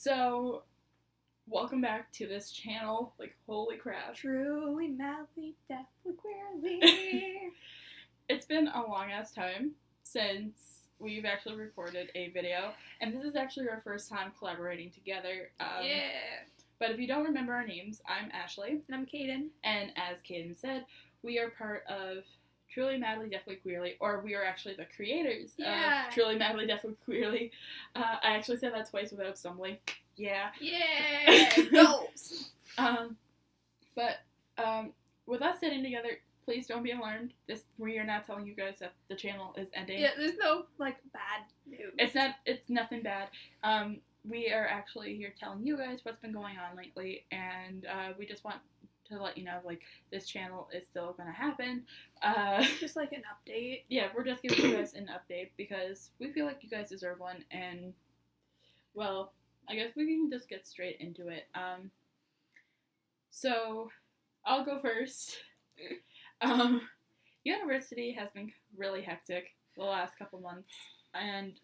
So, welcome back to this channel. Like, holy crap. Truly, madly, deathly, queerly. It's been a long ass time since we've actually recorded a video, and this is actually our first time collaborating together. Yeah. But if you don't remember our names, I'm Ashley, And I'm Kaden. and as Kaden said, we are part of Truly Madly Deathly Queerly, or we are actually the creators of Truly Madly Deathly Queerly. I actually said that twice without stumbling. Yeah. Yeah. Goals. But with us sitting together, please don't be alarmed. We are not telling you guys that the channel is ending. Yeah, there's no bad news. It's nothing bad. We are actually here telling you guys what's been going on lately, and we just want to let you know, this channel is still gonna happen. Just like an update. Yeah, we're just giving you guys an update because we feel like you guys deserve one, and well, I guess we can just get straight into it. So I'll go first. University has been really hectic the last couple months, and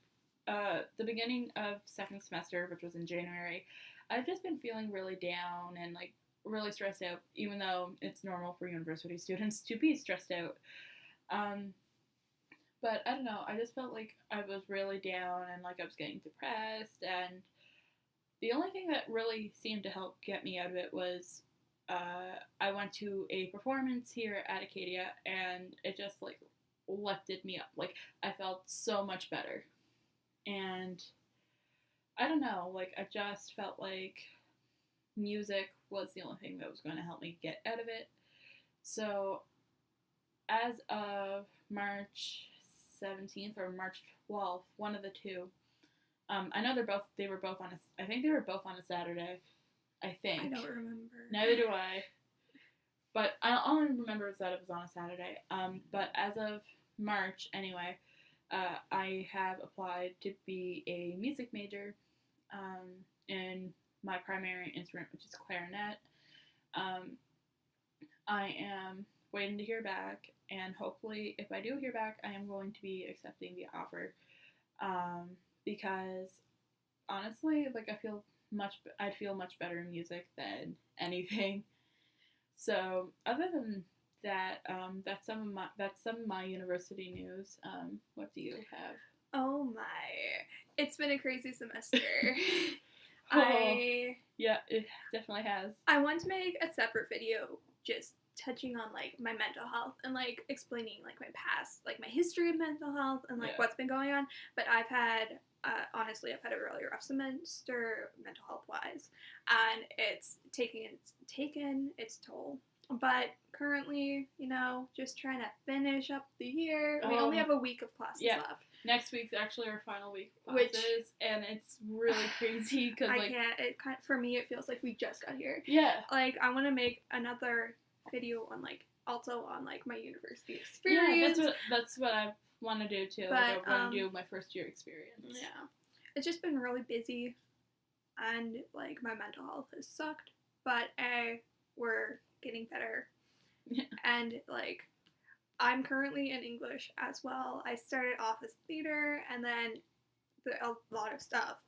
the beginning of second semester, which was in January, I've just been feeling really down and really stressed out, even though it's normal for university students to be stressed out. But I don't know, I just felt like I was really down and I was getting depressed, and the only thing that really seemed to help get me out of it was I went to a performance here at Acadia, and it just lifted me up. I felt so much better, and I don't know, I just felt like music was the only thing that was going to help me get out of it. So as of March 17th or March 12th, one of the two. I know they were both on I think they were both on a Saturday. I think. I don't remember. Neither do I. But I only remember that it was on a Saturday. But as of March, anyway, I have applied to be a music major in my primary instrument, which is clarinet. I am waiting to hear back, and hopefully, if I do hear back, I am going to be accepting the offer. Because honestly, I'd feel much better in music than anything. So other than that, that's some of my university news. What do you have? Oh my. It's been a crazy semester. Yeah, it definitely has. I want to make a separate video just touching on my mental health and explaining my past, my history of mental health and what's been going on. But honestly, I've had a really rough semester mental health wise, and it's taken its toll. But currently, just trying to finish up the year. We only have a week of classes left. Next week's actually our final week of classes, and it's really crazy because I can't. For me, it feels like we just got here. Yeah. I want to make another video on also on my university experience. Yeah, that's what I want to do too. I want to do my first year experience. Yeah, it's just been really busy, and my mental health has sucked. But we're getting better. Yeah. And I'm currently in English as well. I started off as theater, and then a lot of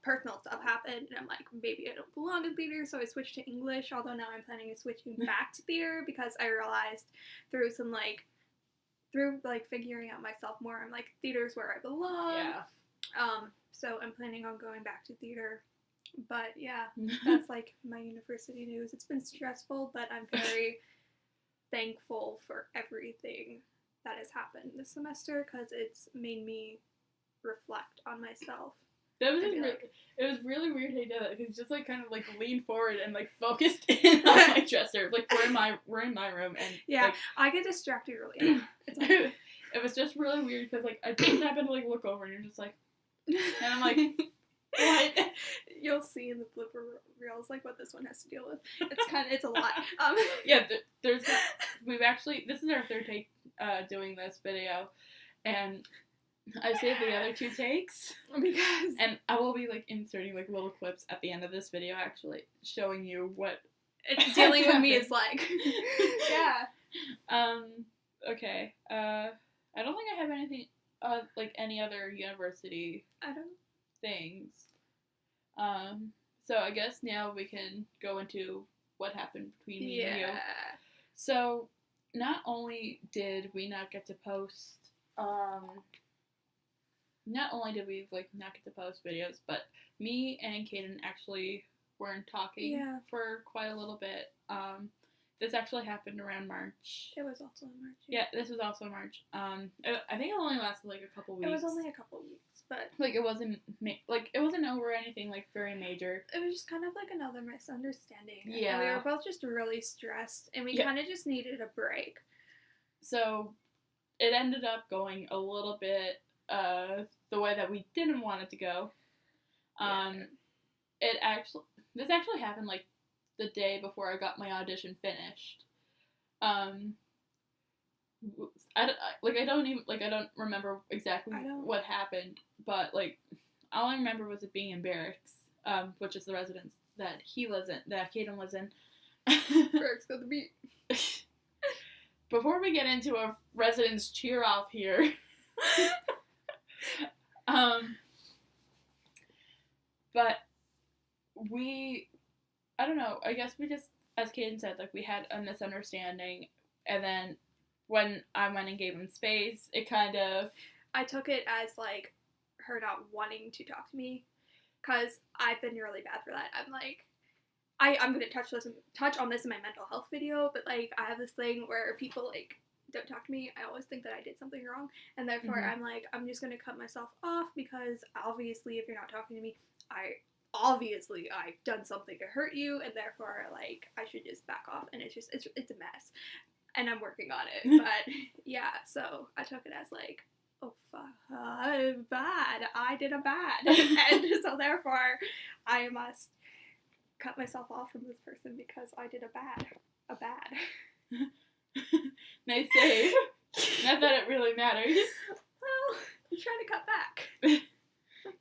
personal stuff happened, and I'm maybe I don't belong in theater, so I switched to English, although now I'm planning on switching back to theater because I realized through some through figuring out myself more, I'm theater's where I belong. Yeah. So I'm planning on going back to theater. But yeah, that's my university news. It's been stressful, but I'm very thankful for everything that has happened this semester because it's made me reflect on myself. That was it was really weird how you did that because just kind of leaned forward and focused in on my dresser. We're in my room, and yeah, I get distracted really. It was just really weird because I just happened to look over and you're just and I'm what? You'll see in the blooper reels what this one has to deal with. It's a lot. Yeah, this is our third take doing this video, and I saved the other two takes because and I will be inserting little clips at the end of this video actually showing you what it's dealing with me is like. Yeah. Okay. I don't think I have anything any other university things. So I guess now we can go into what happened between me and you. Yeah. So not only did we not get to post, not only did we like not get to post videos, but me and Kaden actually weren't talking for quite a little bit. This actually happened around March. It was also in March. Yeah, this was also March. I think it only lasted like a couple weeks. It was only a couple weeks, but like it wasn't over anything like very major. It was just kind of like another misunderstanding. Yeah, and we were both just really stressed, and we kind of just needed a break. So it ended up going a little bit the way that we didn't want it to go. This actually happened like the day before I got my audition finished. I don't remember exactly what happened, but like all I remember was it being in barracks, which is the residence that Kaden lives in. Barracks got the beat. Before we get into a residence cheer off here, but I don't know, I guess we just, as Kaden said, like, we had a misunderstanding, and then when I went and gave him space, it kind of... I took it as, like, her not wanting to talk to me, because I've been really bad for that. I'm like, I'm going to touch on this in my mental health video, but, like, I have this thing where people, like, don't talk to me. I always think that I did something wrong, and therefore I'm like, I'm just going to cut myself off, because obviously if you're not talking to me, I've done something to hurt you, and therefore, like, I should just back off, and it's a mess, and I'm working on it, but, yeah, so I took it as, like, oh, fuck, I'm bad, I did a bad, and so therefore, I must cut myself off from this person, because I did a bad. Nice save. Not that it really matters. Well, I'm trying to cut back.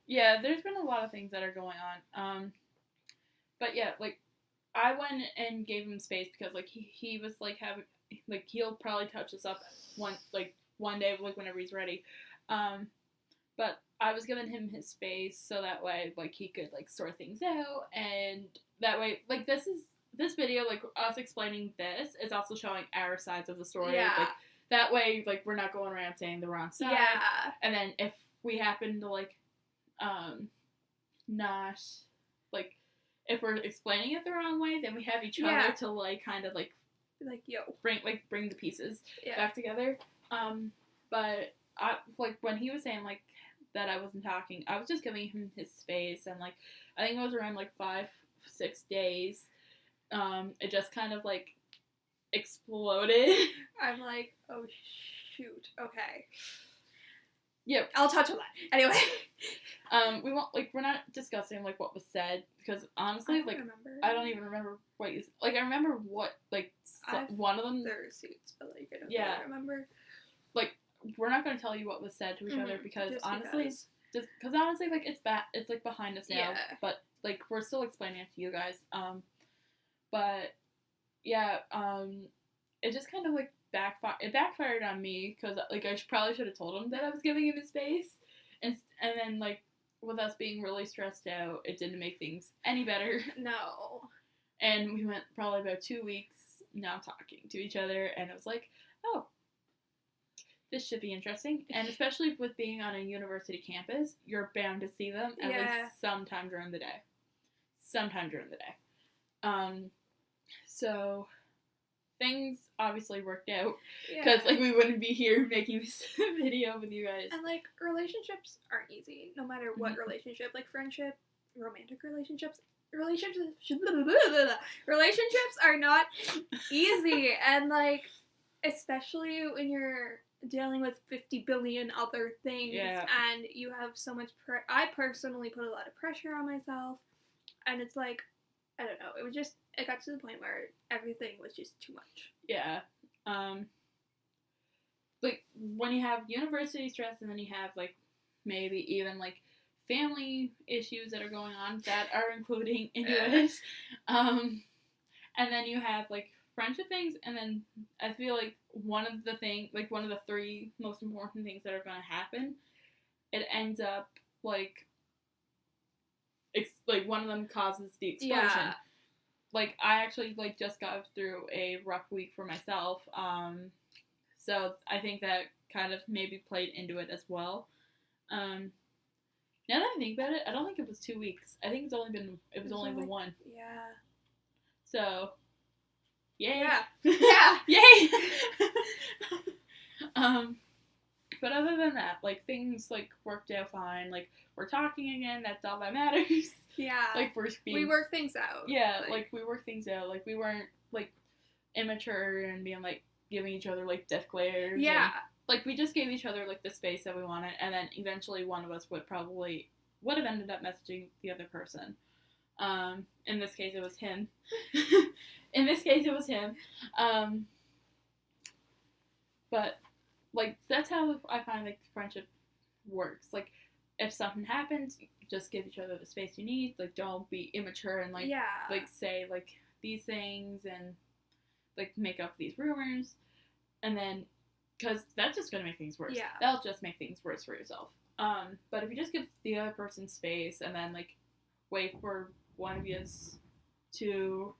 Yeah, there's been a lot of things that are going on. But yeah, like, I went and gave him space because, like, he was, like, he'll probably touch us up one day, like, whenever he's ready. But I was giving him his space so that way, like, he could, like, sort things out, and that way, like, this video, like, us explaining this is also showing our sides of the story. Yeah. Like, that way, like, we're not going around saying the wrong side. Yeah. And then if we happen to, like, not, like, if we're explaining it the wrong way, then we have each other to, like, kind of, like, yo, bring the pieces back together. But like, when he was saying, like, that I wasn't talking, I was just giving him his space, and, like, I think it was around, like, 5-6 days, it just kind of, like, exploded. I'm like, oh, shoot, okay. Yep. I'll touch on that. Anyway. We're not discussing, like, what was said, because honestly, I don't even remember what you, like, I remember what, like, one of them. There are suits, but, like, I don't really remember. Like, we're not going to tell you what was said to each other, because honestly, like, it's like, behind us now, but, like, we're still explaining it to you guys, but, yeah, it just kind of, like, backfired on me, because, like, I probably should have told him that I was giving him his space, and then, like, with us being really stressed out, it didn't make things any better. No. And we went probably about 2 weeks not talking to each other, and it was like, oh, this should be interesting. And especially with being on a university campus, you're bound to see them at least sometime during the day. So things obviously worked out, because, like, we wouldn't be here making this video with you guys. And, like, relationships aren't easy, no matter what relationship. Like, friendship, romantic relationships are not easy, and, like, especially when you're dealing with 50 billion other things, and you have so much I personally put a lot of pressure on myself, and it's like, I don't know, it got to the point where everything was just too much. Yeah. Like, when you have university stress, and then you have, like, maybe even, like, family issues that are going on that are including into it, and then you have, like, friendship things, and then I feel like one of the 3 most important things that are going to happen, it ends up, like, like one of them causes the explosion. Yeah. Like I actually like just got through a rough week for myself, so I think that kind of maybe played into it as well. Now that I think about it, I don't think it was 2 weeks. I think it was only the one. Yeah. So, yay. Yeah. Yeah. Yay. But other than that, like things like worked out fine. Like we're talking again. That's all that matters. Yeah. Like we work things out. Yeah, like we work things out. Like we weren't like immature and being like giving each other like death glares. Yeah. And, like we just gave each other like the space that we wanted, and then eventually one of us would have ended up messaging the other person. In this case, it was him. But like that's how I find like friendship works. Like if something happens, just give each other the space you need. Like don't be immature and like say like these things and like make up these rumors, and then because that's just gonna make things worse. Yeah, that'll just make things worse for yourself. But if you just give the other person space and then like wait for one of yous to.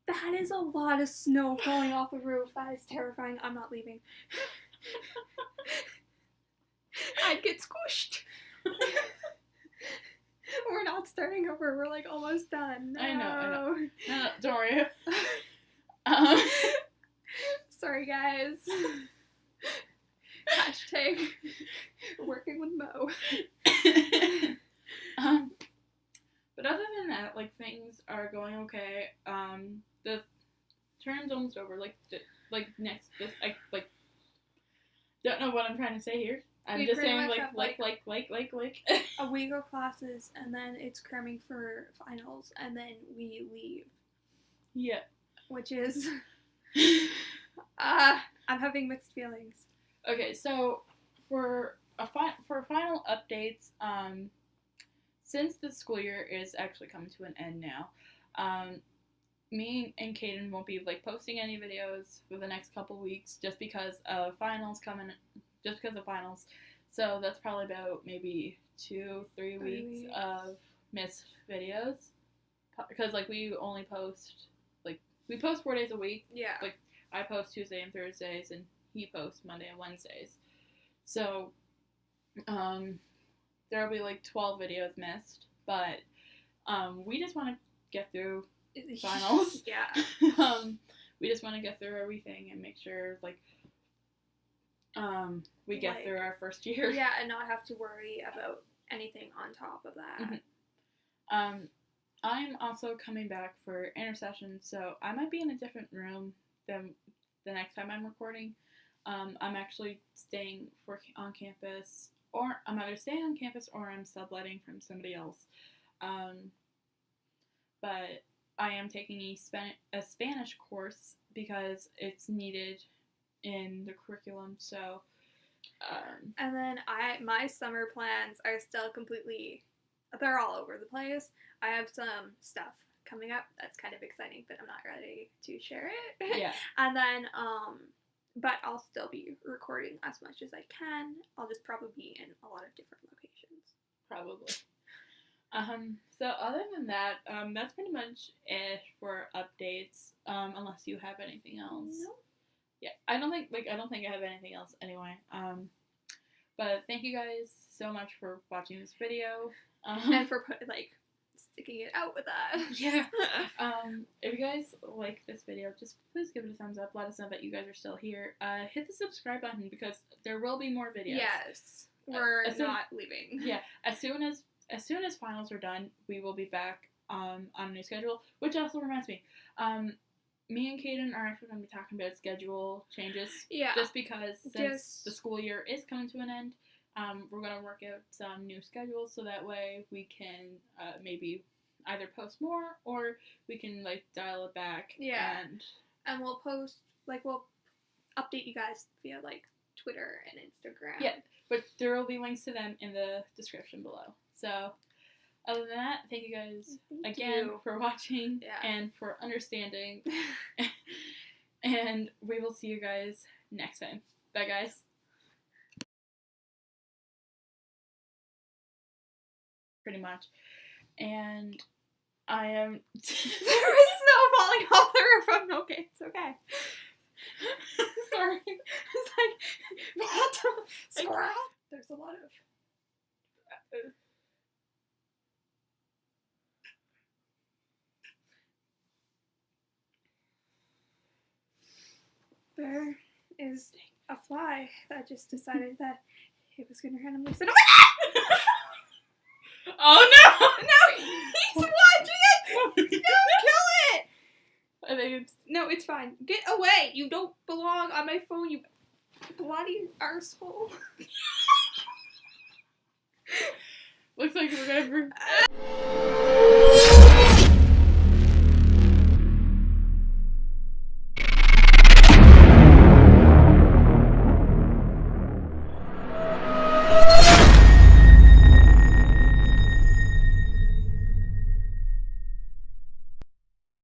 That is a lot of snow falling off the roof. That is terrifying. I'm not leaving. I'd get squished. We're not starting over. We're like almost done. No. I know. No, don't worry. Sorry, guys. Hashtag working with Mo. But other than that, like things are going okay. The term's almost over. I don't know what I'm trying to say here. I'm just saying like a week of classes, and then it's cramming for finals, and then we leave. Yeah. Which is I'm having mixed feelings. Okay, so for final updates, since the school year is actually coming to an end now, me and Kaden won't be like posting any videos for the next couple weeks just because of finals. So that's probably about maybe 2-3 weeks of missed videos, because like we only post we post 4 days a week. Yeah. Like I post Tuesday and Thursdays, and he posts Monday and Wednesdays. So there'll be like 12 videos missed, but we just want to get through finals. Yeah. We just want to get through everything and make sure we get through our first year. Yeah, and not have to worry about anything on top of that. Mm-hmm. I'm also coming back for intercession, so I might be in a different room than the next time I'm recording. I'm actually staying on campus, or I'm either staying on campus or I'm subletting from somebody else. But I am taking a Spanish course because it's needed in the curriculum. So, and then my summer plans are still they're all over the place. I have some stuff coming up that's kind of exciting, but I'm not ready to share it. Yeah. And then, but I'll still be recording as much as I can. I'll just probably be in a lot of different locations. Probably. So other than that, that's pretty much it for updates. Unless you have anything else. No. Yeah, I don't think I have anything else anyway. But thank you guys so much for watching this video. And for sticking it out with us. Yeah. If you guys like this video, just please give it a thumbs up. Let us know that you guys are still here. Hit the subscribe button because there will be more videos. Yes. We're not leaving. Yeah. As soon as finals are done, we will be back on a new schedule. Which also reminds me, me and Kaden are actually going to be talking about schedule changes. Yeah. Just because since the school year is coming to an end, we're going to work out some new schedules so that way we can maybe either post more or we can dial it back. Yeah. And we'll post we'll update you guys via Twitter and Instagram. Yeah. But there will be links to them in the description below. So, other than that, thank you guys again for watching and for understanding. And we will see you guys next time. Bye, guys. Pretty much. and I am. There is snow falling off the roof. I'm okay. It's okay. Sorry. It's like, what? Squirrel? There's a lot of. There is a fly that just decided that it was going to randomly sit. Oh no! No, he's watching it! No, kill it! I think it's. No, it's fine. Get away! You don't belong on my phone, you bloody arsehole. Looks like we're gonna.